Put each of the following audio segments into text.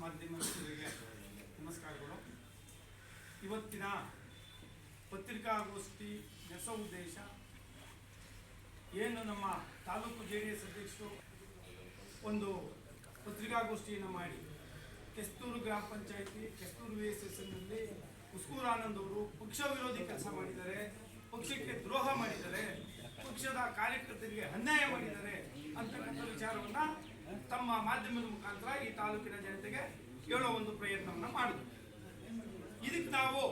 ಮಾಧ್ಯಮ ಮಿತ್ರರಿಗೆ ನಮಸ್ಕಾರಗಳು. ಇವತ್ತಿನ ಪತ್ರಿಕಾಗೋಷ್ಠಿ ನೆಸ ಉದ್ದೇಶ ಏನು, ನಮ್ಮ ತಾಲೂಕು JDS ಅಧ್ಯಕ್ಷರು ಒಂದು ಪತ್ರಿಕಾಗೋಷ್ಠಿಯನ್ನು ಮಾಡಿ ಕೆಸ್ತೂರು ಗ್ರಾಮ ಪಂಚಾಯಿತಿ ಕೆಸ್ತೂರು VSSನಲ್ಲಿ ಉಸ್ಕೂರ್ ಆನಂದ್ ಅವರು ಪಕ್ಷ ವಿರೋಧಿ ಕೆಲಸ ಮಾಡಿದ್ದಾರೆ, ಪಕ್ಷಕ್ಕೆ ದ್ರೋಹ ಮಾಡಿದ್ದಾರೆ, ಪಕ್ಷದ ಕಾರ್ಯಕರ್ತರಿಗೆ ಅನ್ಯಾಯ ಮಾಡಿದ್ದಾರೆ ಅಂತಕ್ಕಂಥ ವಿಚಾರವನ್ನ ತಮ್ಮ ಮಾಧ್ಯಮದ ಮುಖಾಂತರ ಈ ತಾಲೂಕಿನ ಜನತೆಗೆ ಹೇಳೋ ಒಂದು ಪ್ರಯತ್ನವನ್ನ ಮಾಡಿದ್ರು. ಇದಕ್ಕೆ ನಾವು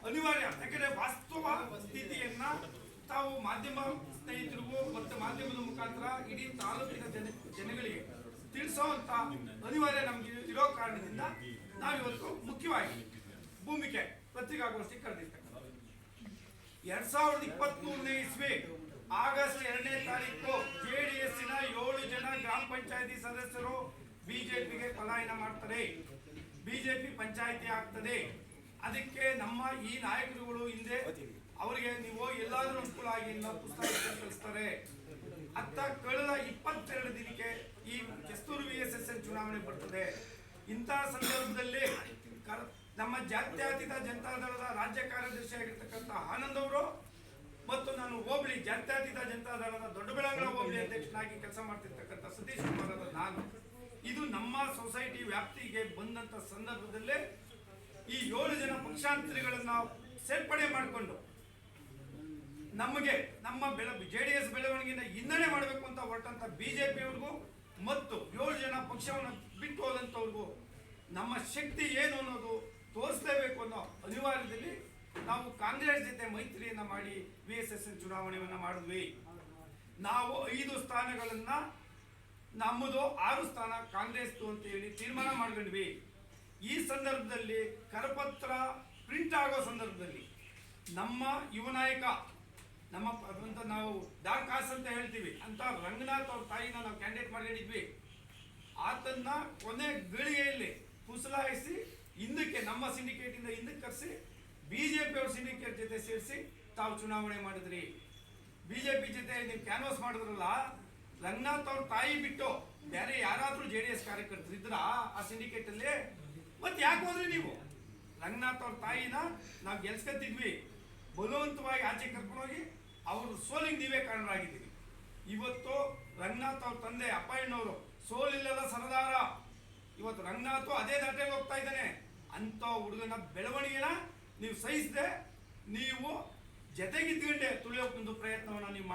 ಅನಿವಾರ್ಯ, ಯಾಕಂದ್ರೆ ವಾಸ್ತವ ಸ್ಥಿತಿಯನ್ನ ತಾವು ಮಾಧ್ಯಮ ಸ್ನೇಹಿತರಿಗೂ ಮತ್ತು ಮಾಧ್ಯಮದ ಮುಖಾಂತರ ಇಡೀ ತಾಲೂಕಿನ ಜನಗಳಿಗೆ ತಿಳಿಸುವಂತ ಅನಿವಾರ್ಯ ನಮ್ಗೆ ಇರೋ ಕಾರಣದಿಂದ ನಾವಿವತ್ತು ಮುಖ್ಯವಾಗಿ ಭೂಮಿಕೆ ಪತ್ರಿಕಾಗೋಷ್ಠಿ ಕರೆದಿರ್ತಕ್ಕಂಥ 2023ನೇ ಇಸ್ವಿ ಆಗಸ್ಟ್ 2ನೇ ತಾರೀಕು JDSನ 7 ಜನ ಗ್ರಾಮ ಪಂಚಾಯತಿ ಸದಸ್ಯರು ಬಿಜೆಪಿಗೆ ಪಲಾಯನ ಮಾಡ್ತಾರೆ, ಬಿಜೆಪಿ ಪಂಚಾಯತಿ ಆಗ್ತದೆ. ಅದಕ್ಕೆ ನಮ್ಮ ಈ ನಾಯಕರುಗಳು ಹಿಂದೆ ಅವರಿಗೆ ನೀವು ಎಲ್ಲಾದ್ರೂ ಅನುಕೂಲ ಆಗಿ ಪುಸ್ತಕ ಕಳಿಸ್ತಾರೆ ಅಂತ ಕಳೆದ 22 ದಿನಕ್ಕೆ ಈ ಕೆಸ್ತೂರು VSSN ಚುನಾವಣೆ ಬರ್ತದೆ. ಇಂತಹ ಸಂದರ್ಭದಲ್ಲಿ ನಮ್ಮ ಜಾತ್ಯತೀತ ಜನತಾದಳದ ರಾಜ್ಯ ಕಾರ್ಯದರ್ಶಿ ಆಗಿರ್ತಕ್ಕಂಥ ಆನಂದ್ ಅವರು ಮತ್ತು ನಾನು ಹೋಬಳಿ ಜಾತ್ಯತೀತ ಜನತಾದಳದ ದೊಡ್ಡಬೆಳಂಗಲ ಹೋಬಳಿ ಅಧ್ಯಕ್ಷನಾಗಿ ಕೆಲಸ ಮಾಡ್ತಿರ್ತಕ್ಕಂಥ ಸತೀಶ್ ಕುಮಾರ್ ನಾನು, ಇದು ನಮ್ಮ ಸೊಸೈಟಿ ವ್ಯಾಪ್ತಿಗೆ ಬಂದಂತ ಸಂದರ್ಭದಲ್ಲೇ ಈ 7 ಜನ ಪಕ್ಷಾಂತರಿಗಳನ್ನ ಸೇರ್ಪಡೆ ಮಾಡಿಕೊಂಡು ನಮಗೆ ನಮ್ಮ JDS ಬೆಳವಣಿಗೆಯಿಂದ ಹಿನ್ನಡೆ ಮಾಡಬೇಕು ಅಂತ ಹೊರಟಂತ ಬಿಜೆಪಿಯವ್ರಿಗೂ ಮತ್ತು 7 ಜನ ಪಕ್ಷವನ್ನು ಬಿಟ್ಟು ಹೋದಂಥವ್ರಿಗೂ ನಮ್ಮ ಶಕ್ತಿ ಏನು ಅನ್ನೋದು ತೋರಿಸಲೇಬೇಕು ಅನ್ನೋ ಅನಿವಾರ್ಯದಲ್ಲಿ ನಾವು ಕಾಂಗ್ರೆಸ್ ಜೊತೆ ಮೈತ್ರಿಯನ್ನ ಮಾಡಿ VSSN ಚುನಾವಣೆಯನ್ನ ಮಾಡಿದ್ವಿ. ನಾವು 5 ಸ್ಥಾನಗಳನ್ನ ನಮ್ಮದು 6 ಸ್ಥಾನ ಕಾಂಗ್ರೆಸ್ ಅಂತ ಹೇಳಿ ತೀರ್ಮಾನ ಮಾಡ್ಕೊಂಡ್ವಿ. ಈ ಸಂದರ್ಭದಲ್ಲಿ ಕರಪತ್ರ ಪ್ರಿಂಟ್ ಆಗೋ ಸಂದರ್ಭದಲ್ಲಿ ನಮ್ಮ ಯುವ ನಾಯಕ, ನಮ್ಮ ನಾವು ಡಾರ್ಕಾಸ್ ಅಂತ ಹೇಳ್ತೀವಿ ಅಂತ ರಂಗನಾಥ್ ಅವ್ರ ತಾಯಿನ ನಾವು ಕ್ಯಾಂಡಿಡೇಟ್ ಮಾಡ್ಕೊಂಡಿದ್ವಿ. ಆತನ್ನ ಕೊನೆ ಗಳಿಗೆಯಲ್ಲಿ ಕುಸಲಾಯಿಸಿ ಹಿಂದಕ್ಕೆ ನಮ್ಮ ಸಿಂಡಿಕೇಟ್ ಇಂದ ಹಿಂದಕ್ಕೆ ಕರೆಸಿ ಬಿಜೆಪಿ ಅವ್ರ ಸಿಂಡಿಕೇಟ್ ಜೊತೆ ಸೇರಿಸಿ ತಾವು ಚುನಾವಣೆ ಮಾಡಿದ್ರಿ. ಬಿಜೆಪಿ ಜೊತೆ ನೀವು ಕ್ಯಾನ್ವಾಸ್ ಮಾಡಿದ್ರಲ್ಲ, ರಂಗನಾಥ್ ಅವ್ರ ತಾಯಿ ಬಿಟ್ಟು ಬೇರೆ ಯಾರಾದ್ರೂ JDS ಕಾರ್ಯಕರ್ತರು ಇದ್ರ ಆ ಸಿಂಡಿಕೇಟ್ ಅಲ್ಲಿ? ಮತ್ತೆ ಯಾಕೆ ಹೋದ್ರಿ ನೀವು? ರಂಗನಾಥ್ ಅವ್ರ ತಾಯಿನ ನಾವು ಗೆಲ್ಸ್ಕೊತಿದ್ವಿ, ಬಲವಂತವಾಗಿ ಆಚೆ ಕರ್ಕೊಂಡೋಗಿ ಅವ್ರ ಸೋಲಿಗೆ ನೀವೇ ಕಾರಣರಾಗಿದ್ದೀವಿ. ಇವತ್ತು ರಂಗನಾಥ್ ಅವ್ರ ತಂದೆ ಅಪ್ಪಯ್ಯನವರು ಸೋಲಿಲ್ಲದ ಸರದಾರ, ಇವತ್ತು ರಂಗನಾಥ್ ಅದೇ ದಾಟೆಗೆ ಹೋಗ್ತಾ ಇದ್ದಾನೆ. ಅಂತ ಹುಡುಗನ ಬೆಳವಣಿಗೆನ ನೀವು ಸಹಿಸದೆ ನೀವು ಜೊತೆಗಿದ್ಕೊಂಡೆ ತುಳಿಯೋಕೊಂದು ಪ್ರಯತ್ನವನ್ನ ನೀವು ಮಾಡಿ